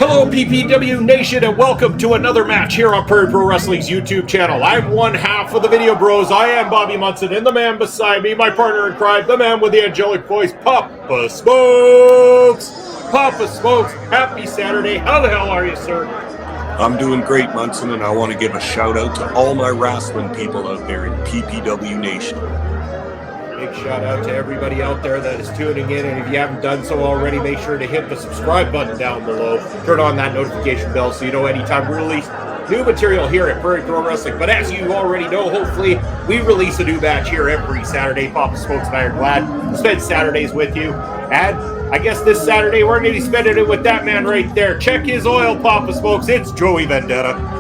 Hello, PPW Nation, and welcome to another match here on Prairie Pro Wrestling's YouTube channel. I'm one half of the Video Bros. I am Bobby Munson, and the man beside me, my partner in crime, the man with the angelic voice, Papa Smokes. Papa Smokes, happy Saturday. How the hell are you, sir? I'm doing great, Munson, and I want to give a shout out to all my wrestling people out there in PPW Nation. Big shout out to everybody out there that is tuning in, and if you haven't done so already, make sure to hit the subscribe button down below. Turn on that notification bell so you know anytime we release new material here at Prairie Pro Wrestling. But as you already know, hopefully we release a new match here every Saturday. Papa Smokes and I are glad to spend Saturdays with you. And I guess this Saturday we're going to be spending it with that man right there. Check his oil, Papa Smokes. It's Joey Vendetta.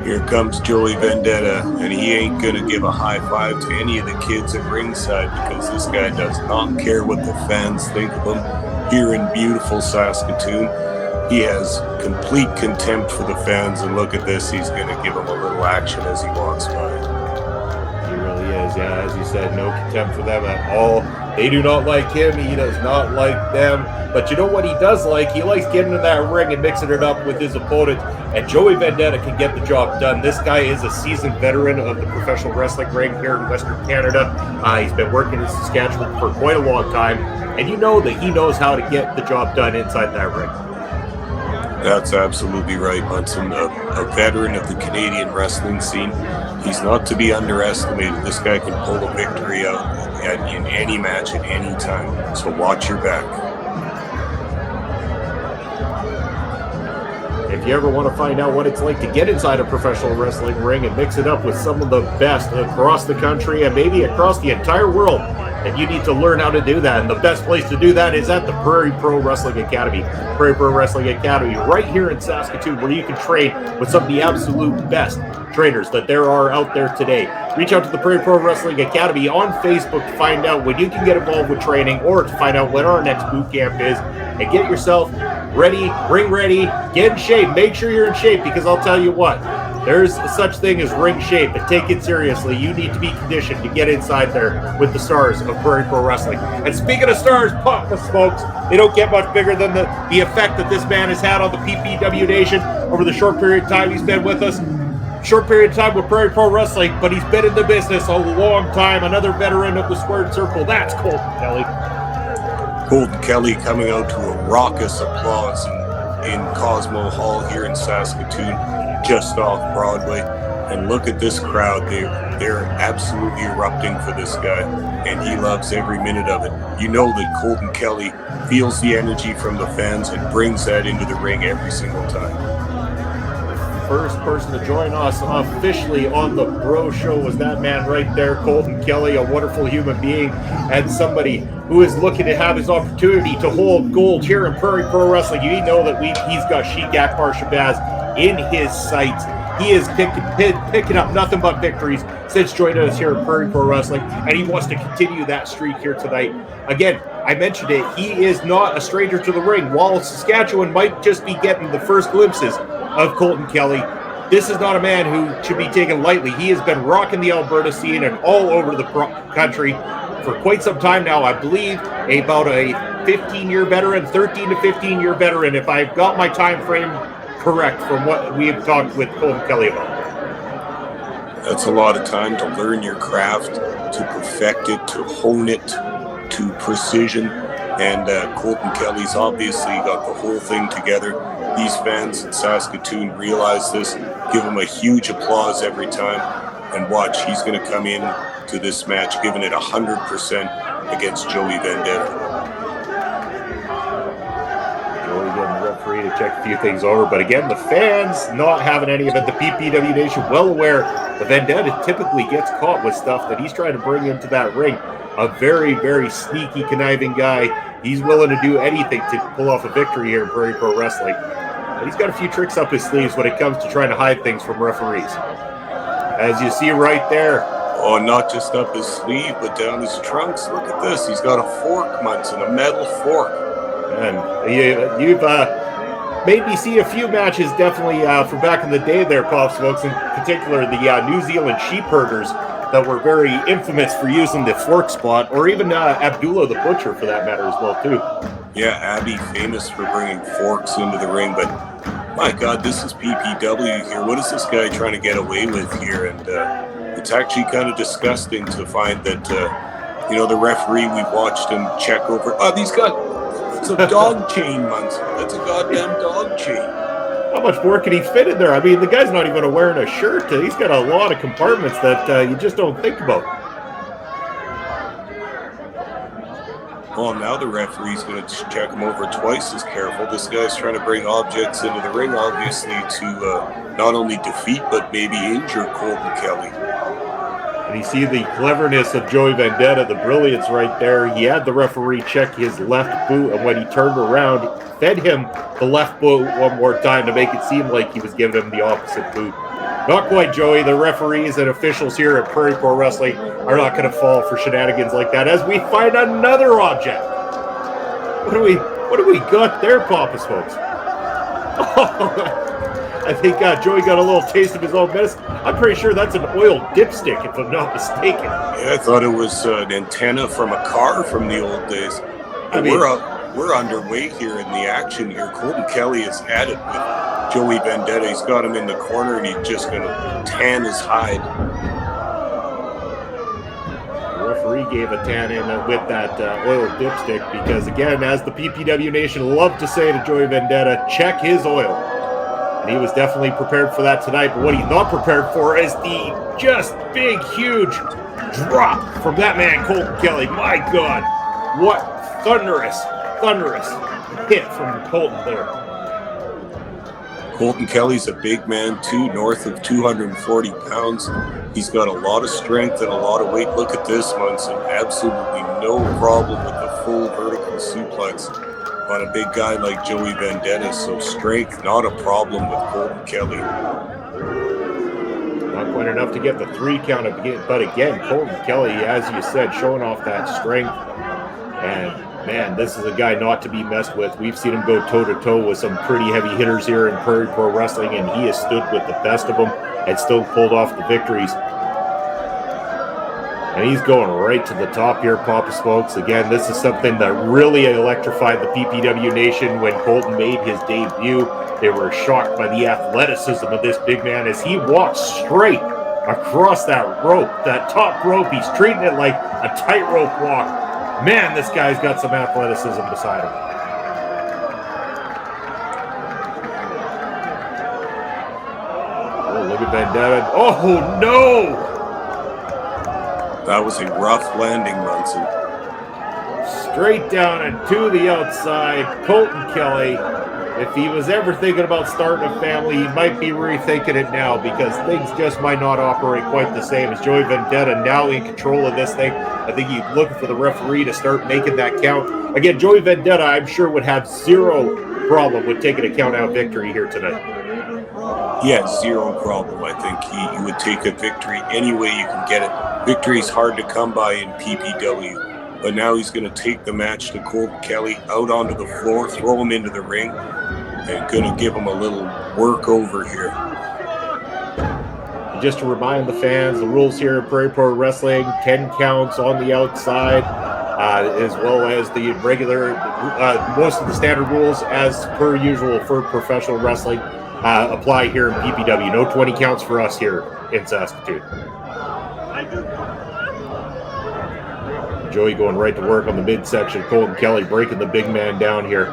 Here comes Joey Vendetta, and he ain't gonna give a high five to any of the kids at ringside because this guy does not care what the fans think of him. Here in beautiful Saskatoon, he has complete contempt for the fans, and look at this, he's gonna give them a little action as he walks by. He really is, yeah, as you said, no contempt for them at all. They do not like him, he does not like them. But you know what he does like? He likes getting in that ring and mixing it up with his opponent. And Joey Vendetta can get the job done. This guy is a seasoned veteran of the professional wrestling ring here in Western Canada. He's been working in Saskatchewan for quite a long time. And you know that he knows how to get the job done inside that ring. That's absolutely right, Munson. A veteran of the Canadian wrestling scene. He's not to be underestimated. This guy can pull a victory out in any match at any time. So watch your back. If you ever want to find out what it's like to get inside a professional wrestling ring and mix it up with some of the best across the country and maybe across the entire world, then you need to learn how to do that. And the best place to do that is at the Prairie Pro Wrestling Academy. Prairie Pro Wrestling Academy right here in Saskatoon, where you can train with some of the absolute best trainers that there are out there today. Reach out to the Prairie Pro Wrestling Academy on Facebook to find out when you can get involved with training or to find out when our next boot camp is, and get yourself ready, ring ready, get in shape. Make sure you're in shape, because I'll tell you what, there's such thing as ring shape, and take it seriously. You need to be conditioned to get inside there with the stars of Prairie Pro Wrestling. And speaking of stars, Papa Smokes, they don't get much bigger than the effect that this man has had on the PPW Nation over the short period of time he's been with us. Short period of time with Prairie Pro Wrestling, but he's been in the business a long time. Another veteran of the squared circle, that's Colton Kelly. Colton Kelly coming out to a raucous applause in Cosmo Hall here in Saskatoon, just off Broadway. And look at this crowd. They're absolutely erupting for this guy, and he loves every minute of it. You know that Colton Kelly feels the energy from the fans and brings that into the ring every single time. First person to join us officially on the Bro Show was that man right there, Colton Kelly, a wonderful human being and somebody who is looking to have his opportunity to hold gold here in Prairie Pro Wrestling. You know that he's got Sheik Akbar Shabazz in his sights. He is picking up nothing but victories since joining us here at Prairie Pro Wrestling, and he wants to continue that streak here tonight. Again, I mentioned it, he is not a stranger to the ring. While Saskatchewan might just be getting the first glimpses of Colton Kelly, this is not a man who should be taken lightly. He has been rocking the Alberta scene and all over the country for quite some time now. I believe about a 15-year veteran, 13 to 15-year veteran, if I've got my time frame correct from what we have talked with Colton Kelly about. That's a lot of time to learn your craft, to perfect it, to hone it to precision. And Colton Kelly's obviously got the whole thing together. These fans in Saskatoon realize this, give him a huge applause every time, and watch, he's going to come in to this match giving it 100% against Joey Vendetta. Joey getting the referee to check a few things over, but again, the fans not having any of it. The PPW Nation well aware the Vendetta typically gets caught with stuff that he's trying to bring into that ring. A very, very sneaky, conniving guy. He's willing to do anything to pull off a victory here in Prairie Pro Wrestling. But he's got a few tricks up his sleeves when it comes to trying to hide things from referees. As you see right there. Oh, not just up his sleeve, but down his trunks. Look at this. He's got a fork, Munson, a metal fork. And you've made me see a few matches, definitely from back in the day there, Pop Smokes, in particular the New Zealand sheep herders that were very infamous for using the fork spot, or even Abdullah the Butcher for that matter as well, too. Yeah, Abby famous for bringing forks into the ring, but My God, this is PPW here. What is this guy trying to get away with here? And it's actually kind of disgusting to find that, the referee, we watched him check over. Oh, it's a dog chain, Munson. That's a goddamn dog chain. How much more can he fit in there? I mean, the guy's not even wearing a shirt. He's got a lot of compartments that you just don't think about. Well, now the referee's going to check him over twice as careful. This guy's trying to bring objects into the ring, obviously, to not only defeat, but maybe injure Colton Kelly. And you see the cleverness of Joey Vendetta, the brilliance right there. He had the referee check his left boot, and when he turned around, fed him the left boot one more time to make it seem like he was giving him the opposite boot. Not quite, Joey. The referees and officials here at Prairie Pro Wrestling are not going to fall for shenanigans like that as we find another object. What do we got there, Papa Smokes? I think Joey got a little taste of his own medicine. I'm pretty sure that's an oil dipstick, if I'm not mistaken. Yeah, I thought it was an antenna from a car from the old days. We're underway here in the action here. Colton Kelly is at it with Joey Vendetta. He's got him in the corner, and he's just going to tan his hide. The referee gave a tan in with that oil dipstick because, again, as the PPW Nation loved to say to Joey Vendetta, check his oil. And he was definitely prepared for that tonight, but what he's not prepared for is the just big, huge drop from that man, Colton Kelly. My God, what thunderous hit from Colton there. Colton Kelly's a big man too, north of 240 pounds. He's got a lot of strength and a lot of weight. Look at this, Munson. Absolutely no problem with the full vertical suplex on a big guy like Joey Vendetta. So strength, not a problem with Colton Kelly. Not quite enough to get the 3 count, but again, Colton Kelly, as you said, showing off that strength. And man, this is a guy not to be messed with. We've seen him go toe-to-toe with some pretty heavy hitters here in Prairie Pro Wrestling, and he has stood with the best of them and still pulled off the victories. And he's going right to the top here, Papa Smokes. Again, this is something that really electrified the PPW Nation when Colton made his debut. They were shocked by the athleticism of this big man as he walked straight across that rope, that top rope. He's treating it like a tightrope walk. Man, this guy's got some athleticism beside him. Oh, look at Vendetta. Oh, no! That was a rough landing, Munson. Straight down and to the outside. Colton Kelly, if he was ever thinking about starting a family, he might be rethinking it now because things just might not operate quite the same as Joey Vendetta now in control of this thing. I think he's looking for the referee to start making that count. Again, Joey Vendetta, I'm sure, would have zero problem with taking a count-out victory here tonight. Yeah, zero problem. I think he would take a victory any way you can get it. Victory is hard to come by in PPW, but now he's going to take the match to Colton Kelly out onto the floor, throw him into the ring, and going to give him a little work over here. Just to remind the fans, the rules here at Prairie Pro Wrestling, 10 counts on the outside, as well as the regular, most of the standard rules as per usual for professional wrestling apply here in PPW. No 20 counts for us here in Saskatoon. Joey going right to work on the midsection. Colton Kelly breaking the big man down here.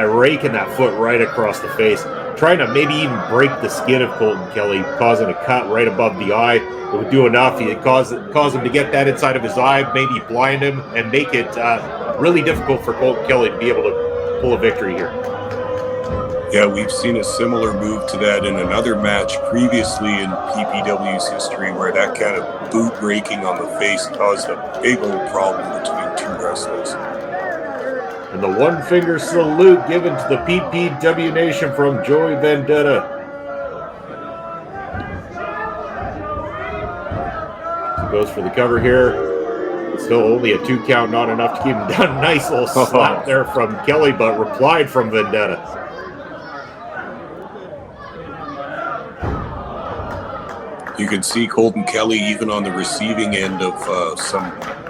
Raking that foot right across the face. Trying to maybe even break the skin of Colton Kelly, causing a cut right above the eye. It would do enough. It cause him to get that inside of his eye, maybe blind him, and make it really difficult for Colton Kelly to be able to pull a victory here. Yeah, we've seen a similar move to that in another match previously in PPW's history where that kind of boot raking on the face caused a big old problem between two wrestlers. And the one-finger salute given to the PPW Nation from Joey Vendetta. He goes for the cover here. Still only a 2 count, not enough to keep him down. Nice little slap there from Kelly, but replied from Vendetta. You can see Colton Kelly even on the receiving end of some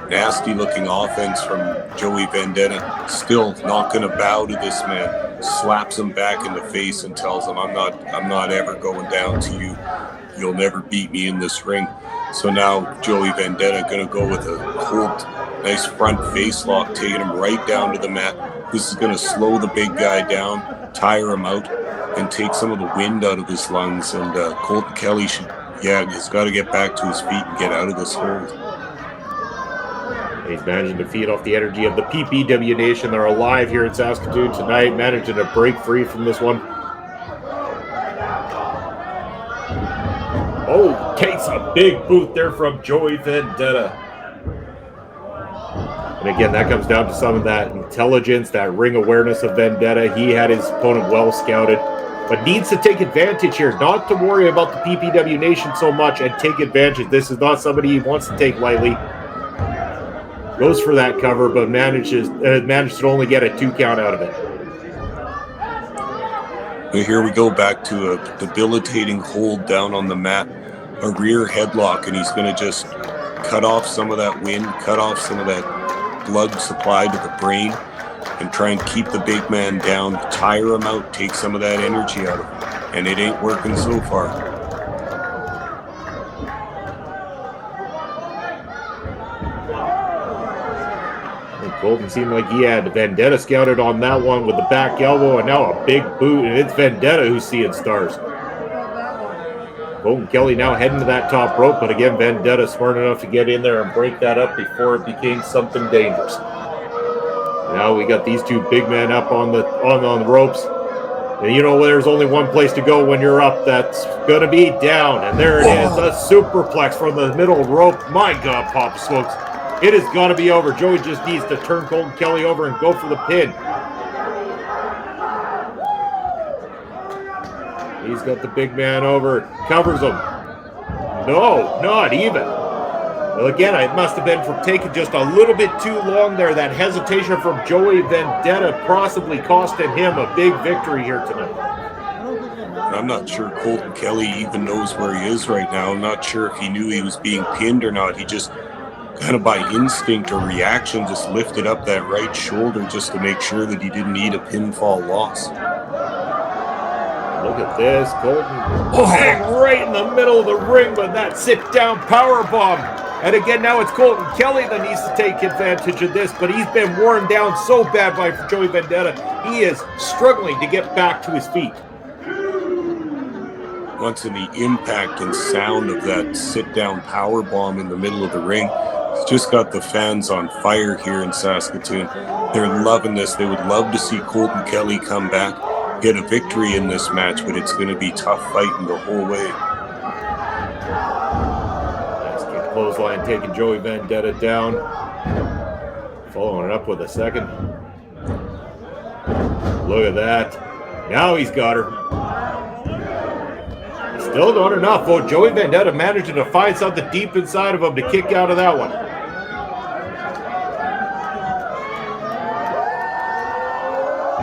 nasty looking offense from Joey Vendetta. Still not going to bow to this man. Slaps him back in the face and tells him, I'm not ever going down to you. You'll never beat me in this ring. So now Joey Vendetta going to go with a hold, nice front face lock, taking him right down to the mat. This is going to slow the big guy down, tire him out, and take some of the wind out of his lungs. And Colton Kelly has got to get back to his feet and get out of this hold. He's managing to feed off the energy of the PPW Nation. They're alive here in Saskatoon tonight, managing to break free from this one. Oh, takes a big boot there from Joey Vendetta. And again, that comes down to some of that intelligence, that ring awareness of Vendetta. He had his opponent well scouted, but needs to take advantage here, not to worry about the PPW Nation so much and take advantage. This is not somebody he wants to take lightly. Goes for that cover, but managed to only get a 2 count out of it. Here we go back to a debilitating hold down on the mat, a rear headlock, and he's going to just cut off some of that wind, cut off some of that blood supply to the brain, and try and keep the big man down, tire him out, take some of that energy out of him. And it ain't working so far. Colton seemed like he had Vendetta scouted on that one with the back elbow, and now a big boot, and it's Vendetta who's seeing stars. Colton Kelly now heading to that top rope, but again, Vendetta smart enough to get in there and break that up before it became something dangerous. Now we got these two big men up on the ropes, and you know there's only one place to go when you're up. That's gonna be down, and there it is, a superplex from the middle rope. My God, Papa Smokes. It has got to be over. Joey just needs to turn Colton Kelly over and go for the pin. He's got the big man over. Covers him. No, not even. Well, again, it must have been from taking just a little bit too long there. That hesitation from Joey Vendetta possibly costing him a big victory here tonight. I'm not sure Colton Kelly even knows where he is right now. I'm not sure if he knew he was being pinned or not. He just kind of by instinct or reaction just lifted up that right shoulder just to make sure that he didn't need a pinfall loss. Look at this, Colton hang right in the middle of the ring with that sit-down powerbomb. And again, now it's Colton Kelly that needs to take advantage of this, but he's been worn down so bad by Joey Vendetta. He is struggling to get back to his feet. Once in the impact and sound of that sit-down powerbomb in the middle of the ring, it's just got the fans on fire here in Saskatoon. They're loving this. They would love to see Colton Kelly come back, get a victory in this match, but it's going to be tough fighting the whole way. Nice kick clothesline taking Joey Vendetta down. Following it up with a second. Look at that. Now he's got her. Still not enough. Oh, Joey Vendetta managing to find something deep inside of him to kick out of that one.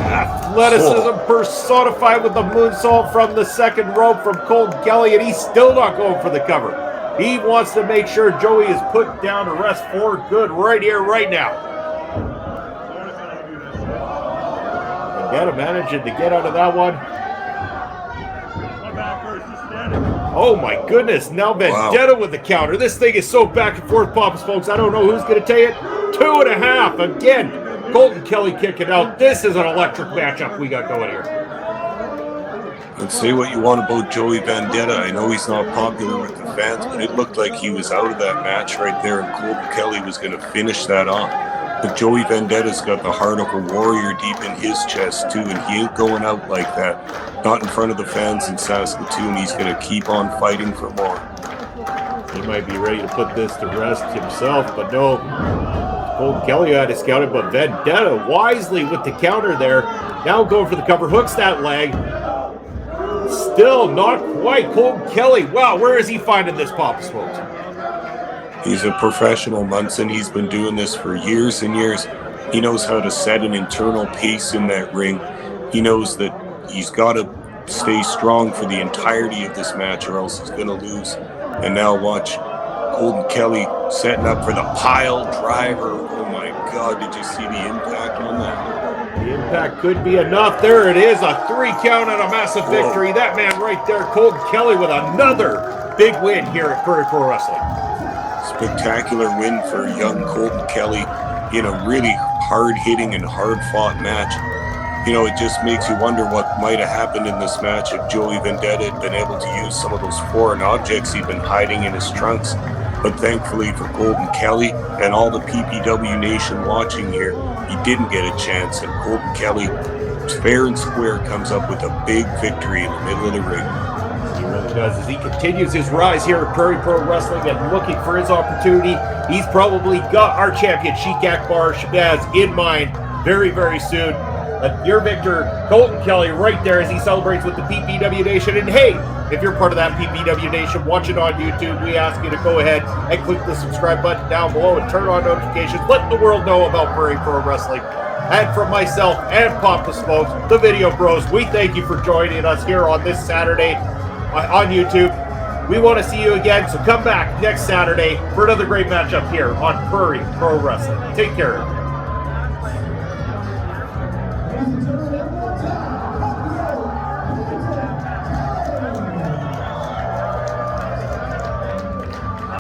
Athleticism personified with the moonsault from the second rope from Colton Kelly, and he's still not going for the cover. He wants to make sure Joey is put down to rest for good right here, right now. Vendetta managing to get out of that one. Oh my goodness, now Vendetta with the counter. This thing is so back and forth, Papa Smokes. I don't know who's going to take it. 2.5. Again, Colton Kelly kicking out. This is an electric matchup we got going here. And say what you want about Joey Vendetta. I know he's not popular with the fans, but it looked like he was out of that match right there, and Colton Kelly was going to finish that off. But Joey Vendetta's got the heart of a warrior deep in his chest, too, and he ain't going out like that. Not in front of the fans in Saskatoon. He's going to keep on fighting for more. He might be ready to put this to rest himself, but no. Colton Kelly had to scout it, but Vendetta wisely with the counter there. Now going for the cover, hooks that leg. Still not quite. Colton Kelly, wow, where is he finding this, Papa Smokes? He's a professional, Munson. He's been doing this for years and years. He knows how to set an internal pace in that ring. He knows that he's got to stay strong for the entirety of this match or else he's going to lose. And now watch. Colton Kelly setting up for the pile driver. Oh my God, did you see the impact on that? The impact could be enough. There it is, a 3 count and a massive victory. That man right there, Colton Kelly, with another big win here at Prairie Pro Wrestling. Spectacular win for young Colton Kelly in a really hard-hitting and hard-fought match. You know, it just makes you wonder what might have happened in this match if Joey Vendetta had been able to use some of those foreign objects he'd been hiding in his trunks. But thankfully for Colton Kelly and all the PPW Nation watching here, he didn't get a chance, and Colton Kelly, fair and square, comes up with a big victory in the middle of the ring. He really does. As he continues his rise here at Prairie Pro Wrestling and looking for his opportunity, he's probably got our champion Sheik Akbar Shabazz in mind very, very soon. Your victor, Colton Kelly, right there as he celebrates with the PPW Nation. And hey, if you're part of that PPW Nation, watch it on YouTube. We ask you to go ahead and click the subscribe button down below and turn on notifications. Let the world know about Prairie Pro Wrestling. And from myself and Pop the Smokes, the Video Bros, we thank you for joining us here on this Saturday on YouTube. We want to see you again, so come back next Saturday for another great matchup here on Prairie Pro Wrestling. Take care.